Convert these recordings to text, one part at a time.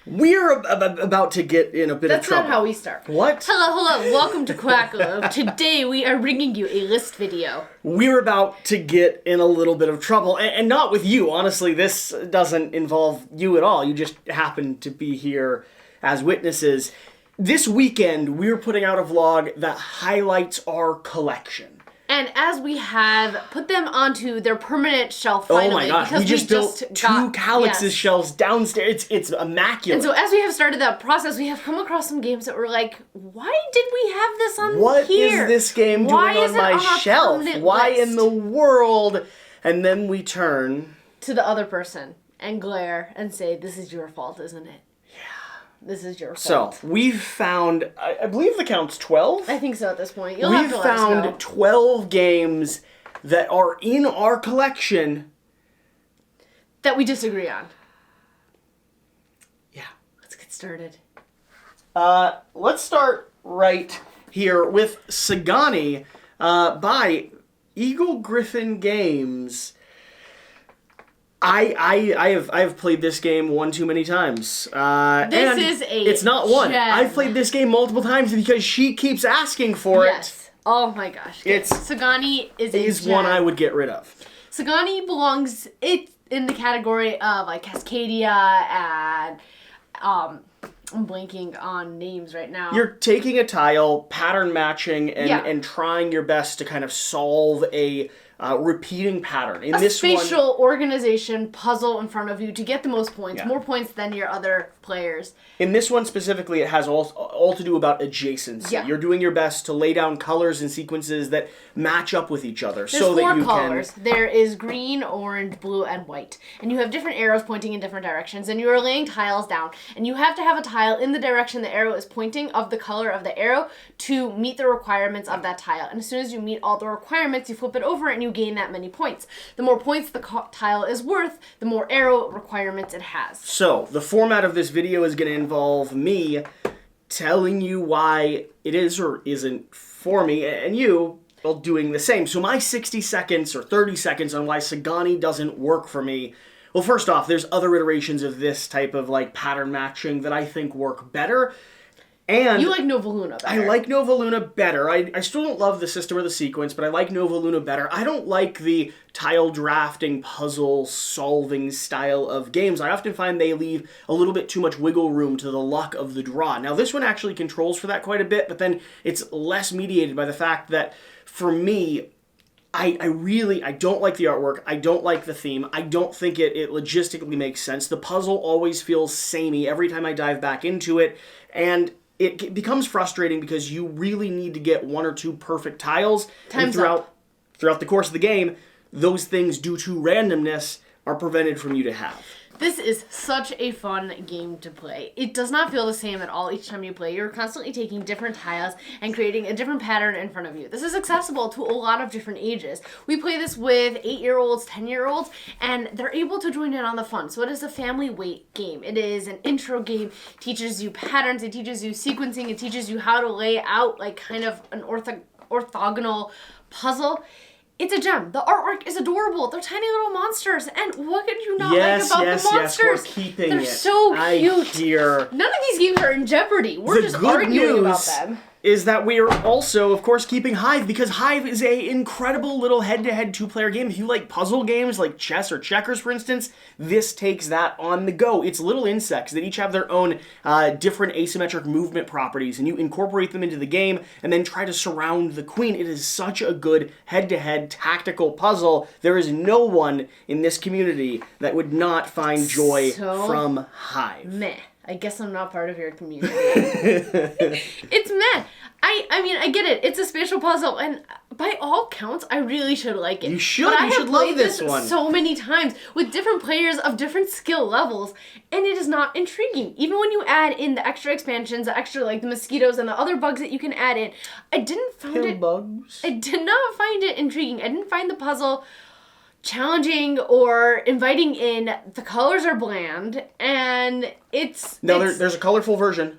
We're about to get in a bit of trouble. That's not how we start. What? Hello. Welcome to Quackalope. Today we are bringing you a list video. We're about to get in a little bit of trouble, and not with you. Honestly, this doesn't involve you at all. You just happen to be here as witnesses. This weekend, we're putting out a vlog that highlights our collection. And as we have put them onto their permanent shelf finally. Oh my gosh, we just built two Calyx's shelves downstairs. It's immaculate. And so as we have started that process, we have come across some games that were like, why did we have this on here? What is this game doing on my shelf? Why in the world? And then we turn to the other person and glare and say, this is your fault, isn't it? This is your fault. So, we've found, I believe the count's 12? I think so at this point. You'll have to let us know. We've found 12 games that are in our collection that we disagree on. Yeah. Let's get started. Let's start right here with Sagani by Eagle Griffin Games. I have played this game one too many times. It's not one. Gem. I've played this game multiple times because she keeps asking for it. Yes. Oh my gosh. Sagani is one I would get rid of. Sagani belongs in the category of like Cascadia and I'm blanking on names right now. You're taking a tile, pattern matching, and trying your best to kind of solve a repeating pattern. In this spatial organization puzzle in front of you to get the most points, more points than your other players. In this one specifically, it has all to do about adjacency. Yeah. You're doing your best to lay down colors and sequences that match up with each other. There's four colors. There is green, orange, blue, and white. And you have different arrows pointing in different directions. And you are laying tiles down. And you have to have a tile in the direction the arrow is pointing of the color of the arrow to meet the requirements of that tile. And as soon as you meet all the requirements, you flip it over and you gain that many points. The more points the tile is worth, the more arrow requirements it has. So, the format of this video is going to involve me telling you why it is or isn't for me, and you doing the same. So my 60 seconds or 30 seconds on why Sagani doesn't work for me. Well, first off, there's other iterations of this type of like pattern matching that I think work better. And you like Nova Luna better. I like Nova Luna better. I still don't love the system or the sequence, but I like Nova Luna better. I don't like the tile drafting, puzzle solving style of games. I often find they leave a little bit too much wiggle room to the luck of the draw. Now, this one actually controls for that quite a bit, but then it's less mediated by the fact that, for me, I don't like the artwork. I don't like the theme. I don't think it logistically makes sense. The puzzle always feels samey every time I dive back into it, and it becomes frustrating because you really need to get one or two perfect tiles. Time's up. Throughout the course of the game, those things, due to randomness, are prevented from you to have. This is such a fun game to play. It does not feel the same at all each time you play. You're constantly taking different tiles and creating a different pattern in front of you. This is accessible to a lot of different ages. We play this with 8-year-olds, 10-year-olds, and they're able to join in on the fun. So it is a family weight game. It is an intro game. It teaches you patterns. It teaches you sequencing. It teaches you how to lay out like kind of an orthogonal puzzle. It's a gem. The artwork is adorable. They're tiny little monsters. And what could you not like about the monsters? Yes, we're keeping They're so cute. None of these games are in jeopardy. We're just arguing about them. Is that we are also, of course, keeping Hive, because Hive is a incredible little head-to-head two-player game. If you like puzzle games like chess or checkers, for instance, this takes that on the go. It's little insects that each have their own different asymmetric movement properties, and you incorporate them into the game and then try to surround the queen. It is such a good head-to-head tactical puzzle. There is no one in this community that would not find joy from Hive. Meh. I guess I'm not part of your community. It's meh. I mean, I get it. It's a spatial puzzle, and by all counts, I really should like it. You should. You should love this one. So many times with different players of different skill levels, and it is not intriguing. Even when you add in the extra expansions, the extra like the mosquitoes and the other bugs that you can add in, I did not find it intriguing. I didn't find the puzzle challenging or inviting in. The colors are bland, and there's a colorful version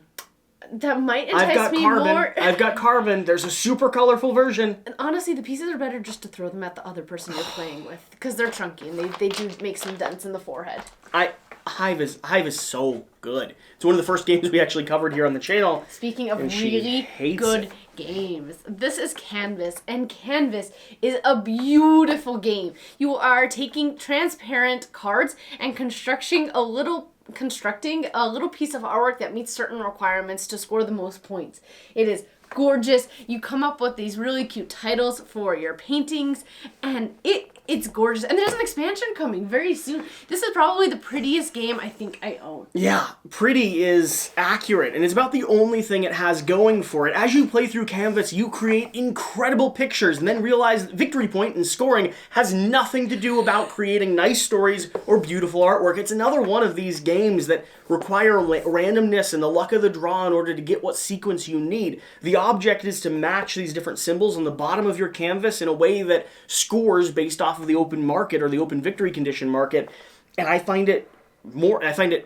that might entice me more. I've got carbon. There's a super colorful version. And honestly, the pieces are better just to throw them at the other person you're playing with, because they're chunky and they do make some dents in the forehead. Hive is so good. It's one of the first games we actually covered here on the channel. Speaking of really good games, this is Canvas, and Canvas is a beautiful game. You are taking transparent cards and constructing a little piece of artwork that meets certain requirements to score the most points. It is gorgeous. You come up with these really cute titles for your paintings, and it's gorgeous. And there's an expansion coming very soon. This is probably the prettiest game I think I own. Yeah, pretty is accurate, and it's about the only thing it has going for it. As you play through Canvas, you create incredible pictures, and then realize that victory point and scoring has nothing to do about creating nice stories or beautiful artwork. It's another one of these games that require randomness and the luck of the draw in order to get what sequence you need. The object is to match these different symbols on the bottom of your canvas in a way that scores based off of the open market or the open victory condition market, and I find it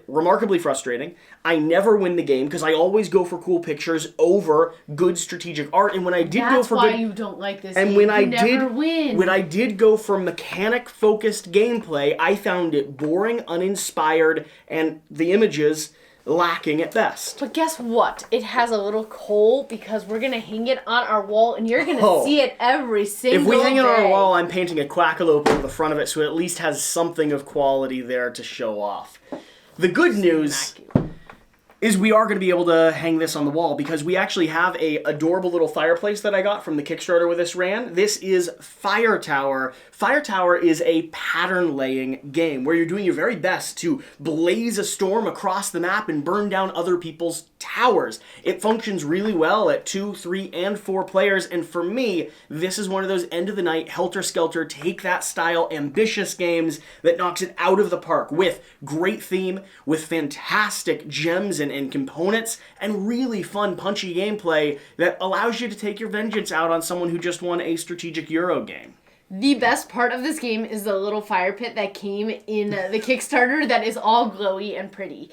remarkably frustrating. I never win the game because I always go for cool pictures over good strategic art, and when I did That's go for why good, you don't like this and game. when You never win. when I did go for mechanic focused gameplay, I found it boring, uninspired, and the images lacking at best. But guess what? It has a little coal because we're going to hang it on our wall, and you're going to see it every single day. If we hang it on our wall, I'm painting a Quackalope on the front of it, so it at least has something of quality there to show off. The good news is we are going to be able to hang this on the wall because we actually have a adorable little fireplace that I got from the Kickstarter where this ran. This is Fire Tower. Fire Tower is a pattern-laying game where you're doing your very best to blaze a storm across the map and burn down other people's towers. It functions really well at 2, 3, and 4 players, and for me, this is one of those end-of-the-night, helter-skelter, take-that-style, ambitious games that knocks it out of the park with great theme, with fantastic gems and components, and really fun, punchy gameplay that allows you to take your vengeance out on someone who just won a strategic Euro game. The best part of this game is the little fire pit that came in the Kickstarter that is all glowy and pretty.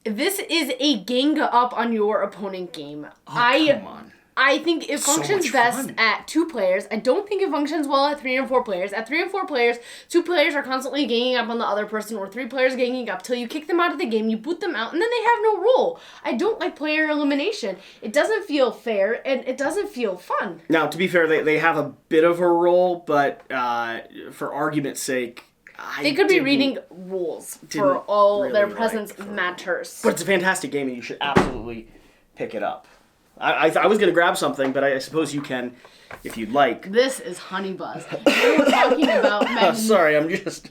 This is a gang up on your opponent game. Come on. I think it functions much best fun. at 2 players. I don't think it functions well at 3 and 4 players. At 3 and 4 players, 2 players are constantly ganging up on the other person, or 3 players ganging up till you kick them out of the game, you boot them out, and then they have no role. I don't like player elimination. It doesn't feel fair, and it doesn't feel fun. Now, to be fair, they have a bit of a role, but for argument's sake, They could be reading rules for all really their like presence for- matters. But it's a fantastic game, and you should absolutely pick it up. I was going to grab something, but I suppose you can if you'd like. This is Honey Buzz. We were talking about Sorry, I'm just...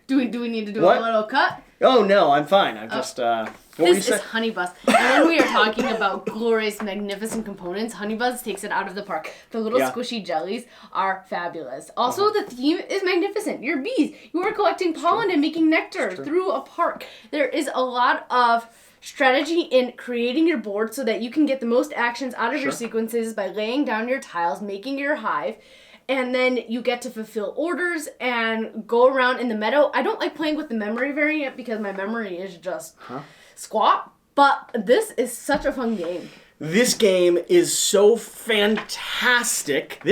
Do we need to do What? a little cut? Oh, no, I'm fine. I'm just... what were you This is saying? Honey Buzz. And when we are talking about glorious, magnificent components, Honey Buzz takes it out of the park. The little Yeah. squishy jellies are fabulous. Also, the theme is magnificent. You're bees. You are collecting pollen and making nectar through a park. There is a lot of strategy in creating your board so that you can get the most actions out of your sequences by laying down your tiles, making your hive, and then you get to fulfill orders and go around in the meadow. I don't like playing with the memory variant because my memory is just squat, but this is such a fun game. This game is so fantastic.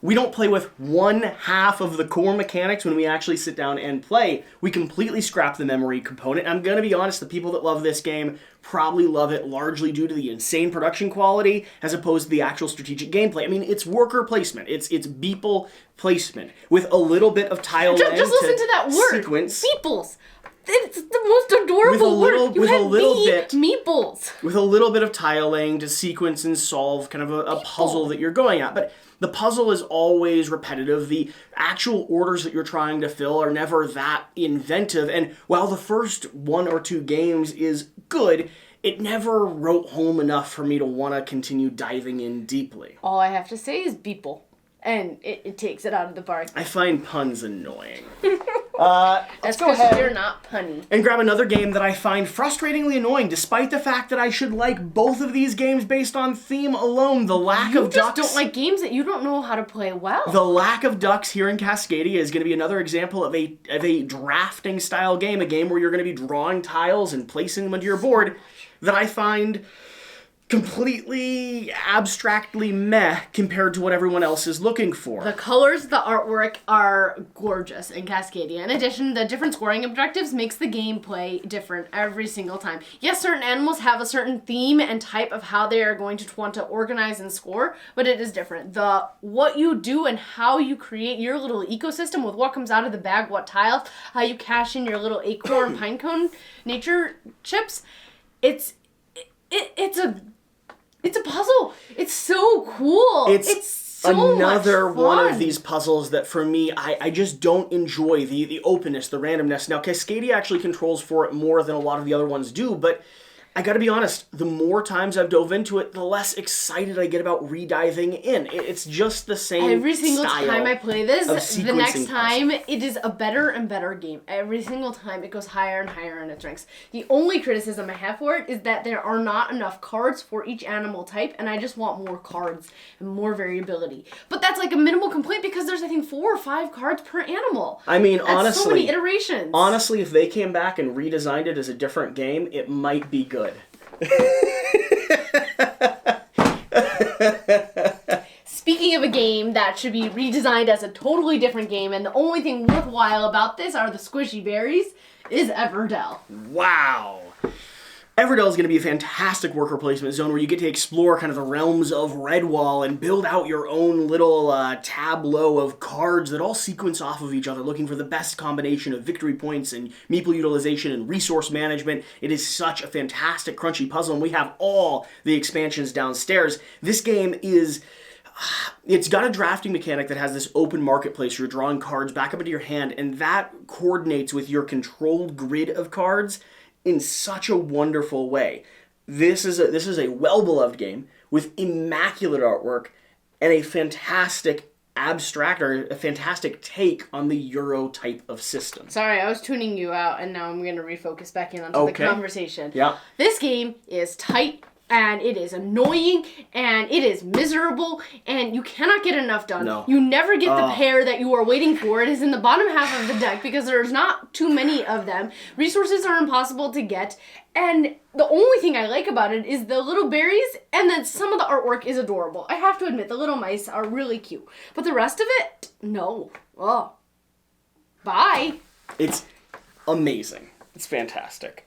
We don't play with one half of the core mechanics when we actually sit down and play. We completely scrap the memory component. I'm going to be honest, the people that love this game probably love it largely due to the insane production quality as opposed to the actual strategic gameplay. I mean, it's worker placement. It's beeple placement with a little bit of tile Just listen to that word. Sequence. Meeples. It's the most adorable word. You have meeples. With a little bit of tile laying to sequence and solve kind of a puzzle that you're going at. But the puzzle is always repetitive. The actual orders that you're trying to fill are never that inventive. And while the first 1 or 2 games is good, it never wrote home enough for me to want to continue diving in deeply. All I have to say is beeple. And it takes it out of the park. I find puns annoying. That's because you're not punny. And grab another game that I find frustratingly annoying, despite the fact that I should like both of these games based on theme alone. The lack of ducks. You just don't like games that you don't know how to play well. The lack of ducks here in Cascadia is going to be another example of a drafting style game, a game where you're going to be drawing tiles and placing them onto your board that I find completely abstractly meh compared to what everyone else is looking for. The colors, the artwork are gorgeous in Cascadia. In addition, the different scoring objectives makes the gameplay different every single time. Yes, certain animals have a certain theme and type of how they are going to want to organize and score, but it is different. What you do and how you create your little ecosystem with what comes out of the bag, what tiles, how you cash in your little acorn pinecone nature chips, it's a puzzle. It's so cool. It's so another much one fun. of these puzzles that for me, I just don't enjoy the openness, the randomness. Now, Cascadia actually controls for it more than a lot of the other ones do, but I gotta be honest, the more times I've dove into it, the less excited I get about re-diving in. It's just the same Every single style time I play this, of the next sequencing time it is a better and better game. Every single time it goes higher and higher in its ranks. The only criticism I have for it is that there are not enough cards for each animal type, and I just want more cards and more variability. But that's like a minimal complaint because there's, I think, 4 or 5 cards per animal. I mean, That's honestly, so many iterations. honestly, if they came back and redesigned it as a different game, it might be good. Speaking of a game that should be redesigned as a totally different game, and the only thing worthwhile about this are the squishy berries, is Everdell. Wow. Everdell is going to be a fantastic worker placement zone where you get to explore kind of the realms of Redwall and build out your own little tableau of cards that all sequence off of each other, looking for the best combination of victory points and meeple utilization and resource management. It is such a fantastic, crunchy puzzle, and we have all the expansions downstairs. This game is... It's got a drafting mechanic that has this open marketplace where you're drawing cards back up into your hand, and that coordinates with your controlled grid of cards in such a wonderful way. This is a well-beloved game with immaculate artwork and a fantastic abstract or a fantastic take on the Euro type of system. Sorry, I was tuning you out, and now I'm going to refocus back in onto the conversation. Yeah. This game is tight, and it is annoying, and it is miserable, and you cannot get enough done. No. You never get the pair that you are waiting for. It is in the bottom half of the deck because there's not too many of them. Resources are impossible to get, and the only thing I like about it is the little berries, and then some of the artwork is adorable. I have to admit, the little mice are really cute. But the rest of it, no. Oh. Bye. It's amazing. It's fantastic.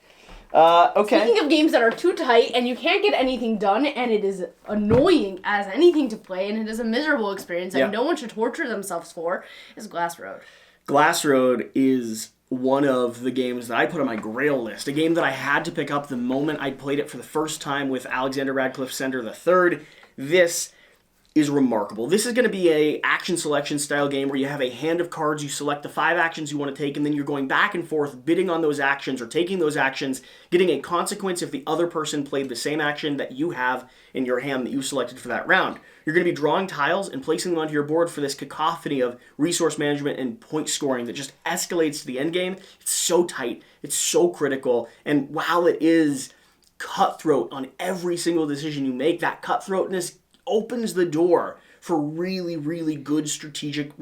Okay. Speaking of games that are too tight and you can't get anything done and it is annoying as anything to play and it is a miserable experience and no one should torture themselves for, is Glass Road. Glass Road is one of the games that I put on my grail list. A game that I had to pick up the moment I played it for the first time with Alexander Radcliffe Sender III. This is remarkable. This is going to be a action selection style game where you have a hand of cards, you select the 5 actions you want to take, and then you're going back and forth bidding on those actions or taking those actions, getting a consequence if the other person played the same action that you have in your hand that you selected for that round. You're going to be drawing tiles and placing them onto your board for this cacophony of resource management and point scoring that just escalates to the end game. It's so tight, it's so critical, and while it is cutthroat on every single decision you make, that cutthroatness opens the door for really, really good strategic,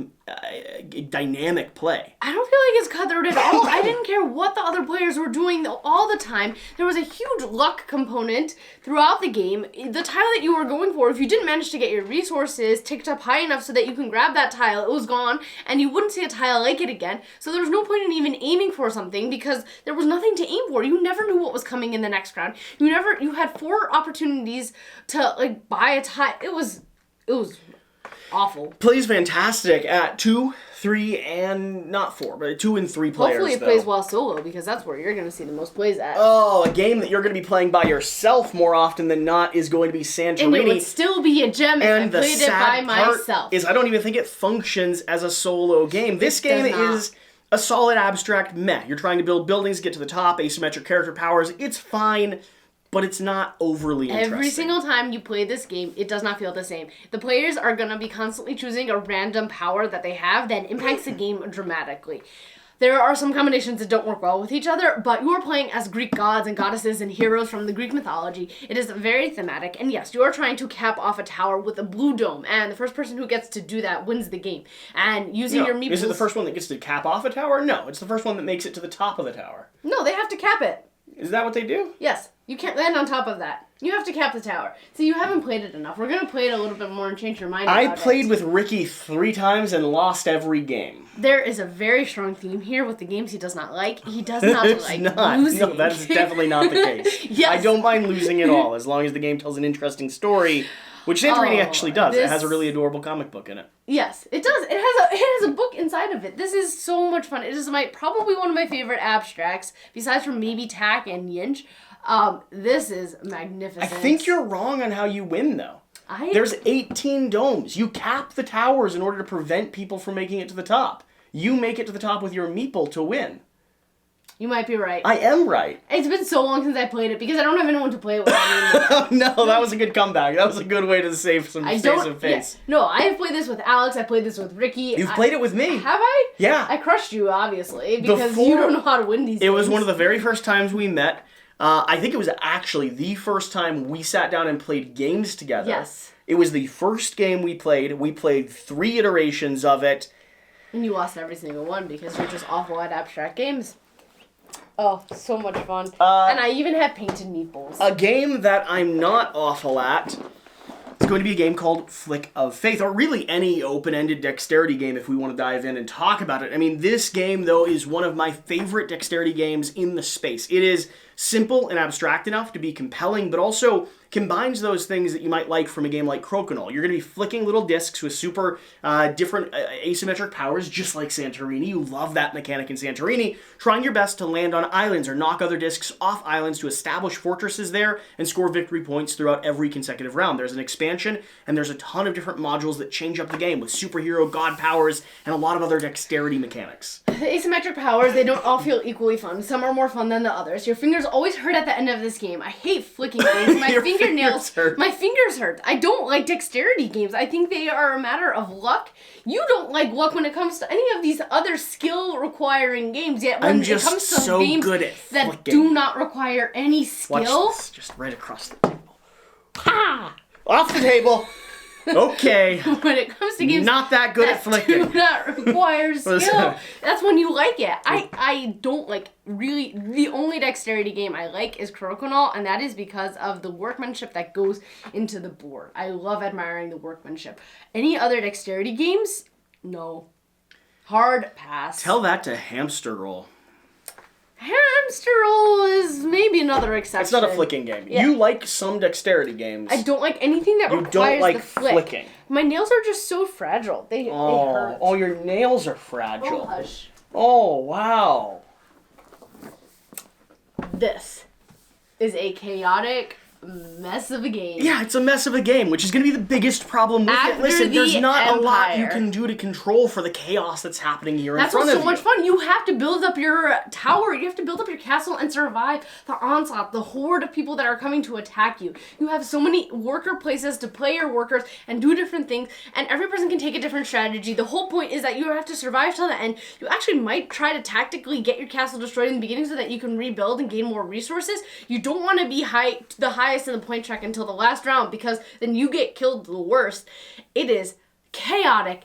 dynamic play. I don't feel like it's cutthroat at all. I didn't care what the other players were doing all the time. There was a huge luck component throughout the game. The tile that you were going for, if you didn't manage to get your resources ticked up high enough so that you can grab that tile, it was gone, and you wouldn't see a tile like it again. So there was no point in even aiming for something because there was nothing to aim for. You never knew what was coming in the next round. You had 4 opportunities to buy a tile. It was awful. Plays fantastic at 2, 3, and not 4, but 2 and 3 players. Hopefully it plays well solo because that's where you're going to see the most plays at. Oh, a game that you're going to be playing by yourself more often than not is going to be Santorini. And it would still be a gem if I played it by myself. Is I don't even think it functions as a solo game. This game is a solid abstract meh. You're trying to build buildings, get to the top, asymmetric character powers. It's fine, but it's not overly interesting. Every single time you play this game, it does not feel the same. The players are going to be constantly choosing a random power that they have that impacts the game dramatically. There are some combinations that don't work well with each other, but you are playing as Greek gods and goddesses and heroes from the Greek mythology. It is very thematic, and yes, you are trying to cap off a tower with a blue dome, and the first person who gets to do that wins the game. And using your meeples... Is it the first one that gets to cap off a tower? No, it's the first one that makes it to the top of the tower. No, they have to cap it. Is that what they do? Yes. You can't land on top of that. You have to cap the tower. So you haven't played it enough. We're going to play it a little bit more and change your mind I about played it. with Ricky 3 times and lost every game. There is a very strong theme here with the games he does not like. He does not It's like not. losing. No, that is definitely not the case. Yes. I don't mind losing at all, as long as the game tells an interesting story, which Santorini actually does. It has a really adorable comic book in it. Yes, it does. It has a book inside of it. This is so much fun. It is probably one of my favorite abstracts, besides from maybe Tack and Yinch. This is magnificent. I think you're wrong on how you win, though. There's 18 domes. You cap the towers in order to prevent people from making it to the top. You make it to the top with your meeple to win. You might be right. I am right. It's been so long since I played it because I don't have anyone to play it with anymore. No, that was a good comeback. That was a good way to save some face. Yeah. No, I have played this with Alex. I played this with Ricky. You've played it with me. Have I? Yeah. I crushed you, obviously, because you don't know how to win these games. It was one of the very first times we met. I think it was actually the first time we sat down and played games together. Yes. It was the first game we played. We played 3 iterations of it. And you lost every single one because you're just awful at abstract games. Oh, so much fun. And I even have painted meatballs. A game that I'm not awful at is going to be a game called Flick of Faith, or really any open-ended dexterity game if we want to dive in and talk about it. I mean, this game, though, is one of my favorite dexterity games in the space. It is simple and abstract enough to be compelling, but also combines those things that you might like from a game like Crokinole. You're going to be flicking little discs with super different asymmetric powers, just like Santorini. You love that mechanic in Santorini, trying your best to land on islands or knock other discs off islands to establish fortresses there and score victory points throughout every consecutive round. There's an expansion, and there's a ton of different modules that change up the game with superhero god powers and a lot of other dexterity mechanics. The asymmetric powers, they don't all feel equally fun. Some are more fun than the others. Your fingers always hurt at the end of this game. I hate flicking things. My my fingers hurt. I don't like dexterity games. I think they are a matter of luck. You don't like luck when it comes to any of these other skill-requiring games. Yet when it comes to so games good at that do not require any skill, watch this, just right across the table. Ha! Off the table. Okay. When it comes to games not that good at flicking. Do not require skill. That's when you like it. I don't like, really, the only dexterity game I like is Crokinole, and that is because of the workmanship that goes into the board. I love admiring the workmanship. Any other dexterity games? No. Hard pass. Tell that to Hamster Roll. Hamster Roll is maybe another exception. It's not a flicking game. Yeah. You like some dexterity games. I don't like anything that requires don't like the flick. Flicking. My nails are just so fragile. They hurt. Oh, your nails are fragile. Oh, hush. Oh, wow. This is a chaotic mess of a game. Yeah, it's a mess of a game, which is going to be the biggest problem with it. Listen, there's not a lot you can do to control for the chaos that's happening here in front of you. That's what's so much fun. You have to build up your tower. You have to build up your castle and survive the onslaught, the horde of people that are coming to attack you. You have so many worker places to play your workers and do different things, and every person can take a different strategy. The whole point is that you have to survive till the end. You actually might try to tactically get your castle destroyed in the beginning so that you can rebuild and gain more resources. You don't want to be the highest in the point track until the last round, because then you get killed the worst. It is chaotic,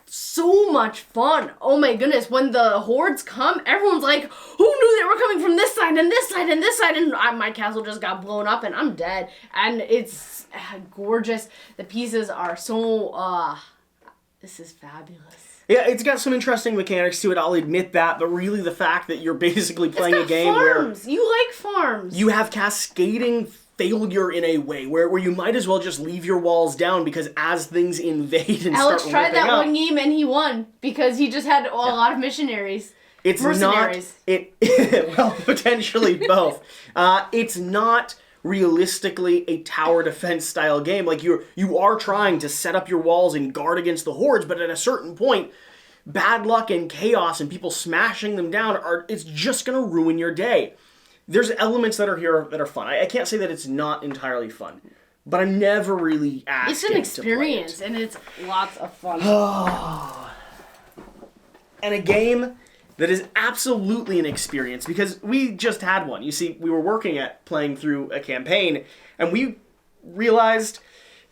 so much fun. Oh my goodness, when the hordes come, everyone's like, who knew they were coming from this side and this side and this side, and my castle just got blown up and I'm dead. And it's gorgeous. The pieces are so this is fabulous. Yeah, it's got some interesting mechanics to it, I'll admit that, but really the fact that you're basically playing a game farms. Where you like farms. You have cascading failure in a way where you might as well just leave your walls down, because as things invade and Alex start tried that up, one game and he won because he just had a lot of missionaries. It's mercenaries. Well, potentially both. It's not realistically a tower defense style game. Like you are trying to set up your walls and guard against the hordes, but at a certain point, bad luck and chaos and people smashing them down it's just gonna ruin your day. There's elements that are here that are fun. I can't say that it's not entirely fun, but I'm never really asked. It's an experience, and it's lots of fun. And a game that is absolutely an experience, because we just had one. You see, we were working at playing through a campaign, and we realized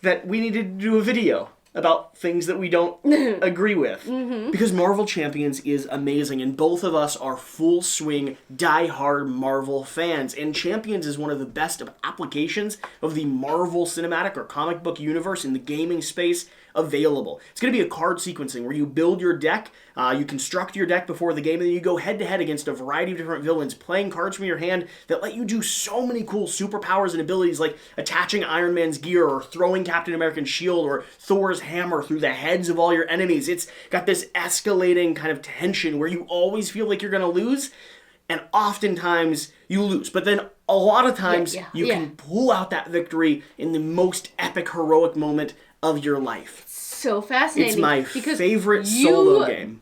that we needed to do a video about things that we don't agree with. Because Marvel Champions is amazing, and both of us are full swing, die-hard Marvel fans. And Champions is one of the best applications of the Marvel cinematic or comic book universe in the gaming space available. It's going to be a card sequencing where you build your deck, you construct your deck before the game, and then you go head-to-head against a variety of different villains, playing cards from your hand that let you do so many cool superpowers and abilities like attaching Iron Man's gear or throwing Captain America's shield or Thor's hammer through the heads of all your enemies. It's got this escalating kind of tension where you always feel like you're going to lose, and oftentimes you lose. But then a lot of times you can pull out that victory in the most epic, heroic moment of your life. So fascinating. It's my favorite solo game.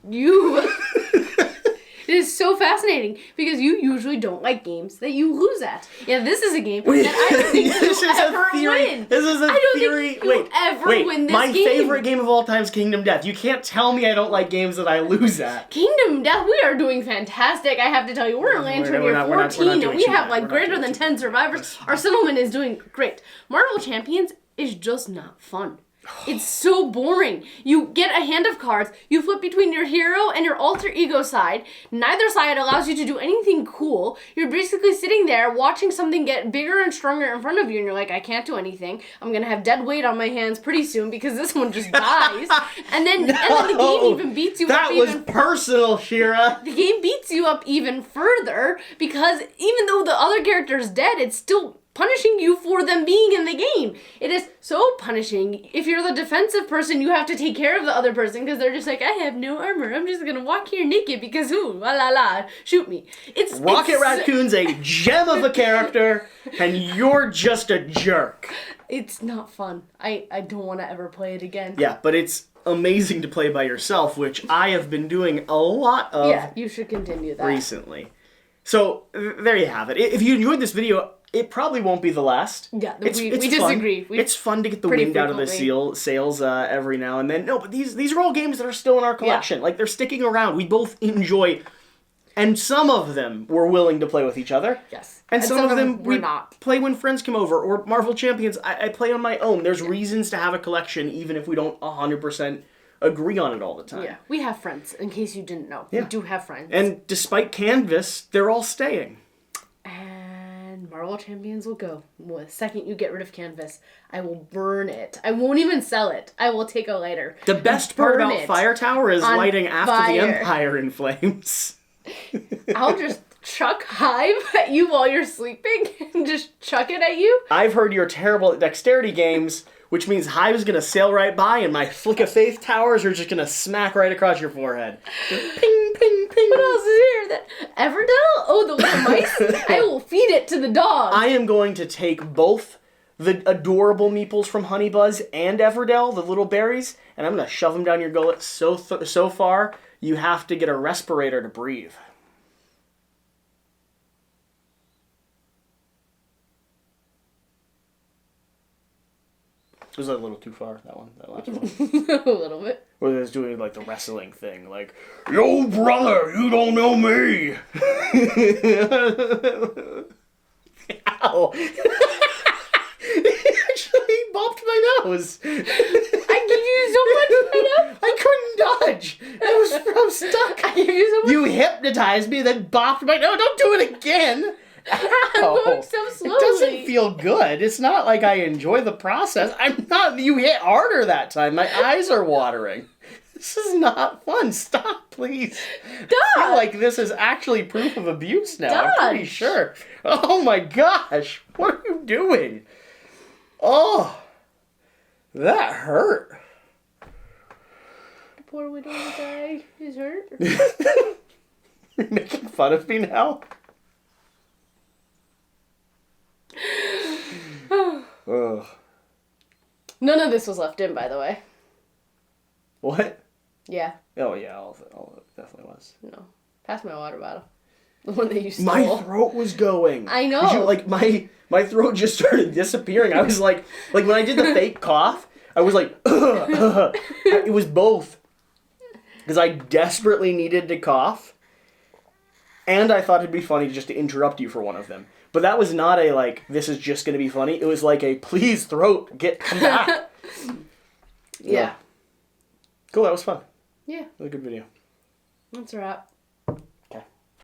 It is so fascinating because you usually don't like games that you lose at. Yeah, this is a game that I don't think you'll ever win. This is a theory. Think you'll ever win this my game. favorite game of all time is Kingdom Death. You can't tell me I don't like games that I lose at. Kingdom Death, we are doing fantastic. I have to tell you, we're in Lantern Year 14, and we have like greater than 10 survivors. Our settlement is doing great. Marvel Champions is just not fun. It's so boring. You get a hand of cards, you flip between your hero and your alter ego side. Neither side allows you to do anything cool. You're basically sitting there watching something get bigger and stronger in front of you, and you're like, I can't do anything. I'm gonna have dead weight on my hands pretty soon because this one just dies. and then the game even beats you up. That was personal, Shira. The game beats you up even further because even though the other character is dead, it's still punishing you for them being in the game. It is so punishing. If you're the defensive person, you have to take care of the other person because they're just like, I have no armor. I'm just gonna walk here naked because la la la, shoot me. Rocket Raccoon's a gem of a character, and you're just a jerk. It's not fun. I don't want to ever play it again. Yeah, but it's amazing to play by yourself, which I have been doing a lot of. Yeah, you should continue that recently. So there you have it. If you enjoyed this video, it probably won't be the last. Yeah, it's we fun. disagree. It's fun to get the wind out of the sails every now and then. No, but these are all games that are still in our collection. Like, they're sticking around. We both enjoy, and some of them we're willing to play with each other. Yes. And some of them we're not. Play when friends come over. Or Marvel Champions, I play on my own. There's reasons to have a collection, even if we don't 100% agree on it all the time. Yeah, we have friends, in case you didn't know. Yeah. We do have friends. And despite Canvas, they're all staying. And Marvel Champions will go. The second you get rid of Canvas, I will burn it. I won't even sell it. I will take a lighter. The best part about Fire Tower is lighting after the Empire in flames. I'll just chuck Hive at you while you're sleeping and just chuck it at you. I've heard you're terrible at dexterity games, which means Hive's gonna sail right by and my Flick of Faith towers are just gonna smack right across your forehead. Just ping, ping, ping. What else is here? That Everdell? Oh, the little mice? I will feed it to the dog. I am going to take both the adorable meeples from Honeybuzz and Everdell, the little berries, and I'm gonna shove them down your gullet so far you have to get a respirator to breathe. It was a little too far, that last one. A little bit. Where they was doing, like, the wrestling thing, like, yo, brother, you don't know me! Ow! He actually bopped my nose! I give you so much right. I couldn't dodge! I was stuck! I give you so much. You hypnotized me, then bopped my nose! Don't do it again! I'm going so slowly. It doesn't feel good. It's not like I enjoy the process. You hit harder that time. My eyes are watering. This is not fun. Stop, please. Dodge. I feel like this is actually proof of abuse now. Dodge. I'm pretty sure. Oh my gosh. What are you doing? Oh. That hurt. The poor little guy is hurt. You're making fun of me now? Ugh. None of this was left in, by the way. What? Yeah. Oh, yeah, all of it definitely was. No. Pass my water bottle. The one that you stole. My throat was going. I know. Did you, like, my throat just started disappearing. I was like when I did the fake cough, I was like, It was both. Because I desperately needed to cough. And I thought it'd be funny just to interrupt you for one of them. But that was not a, like, this is just going to be funny. It was like a, please, throat, come back. Yeah. Cool, that was fun. Yeah. Really good video. That's a wrap.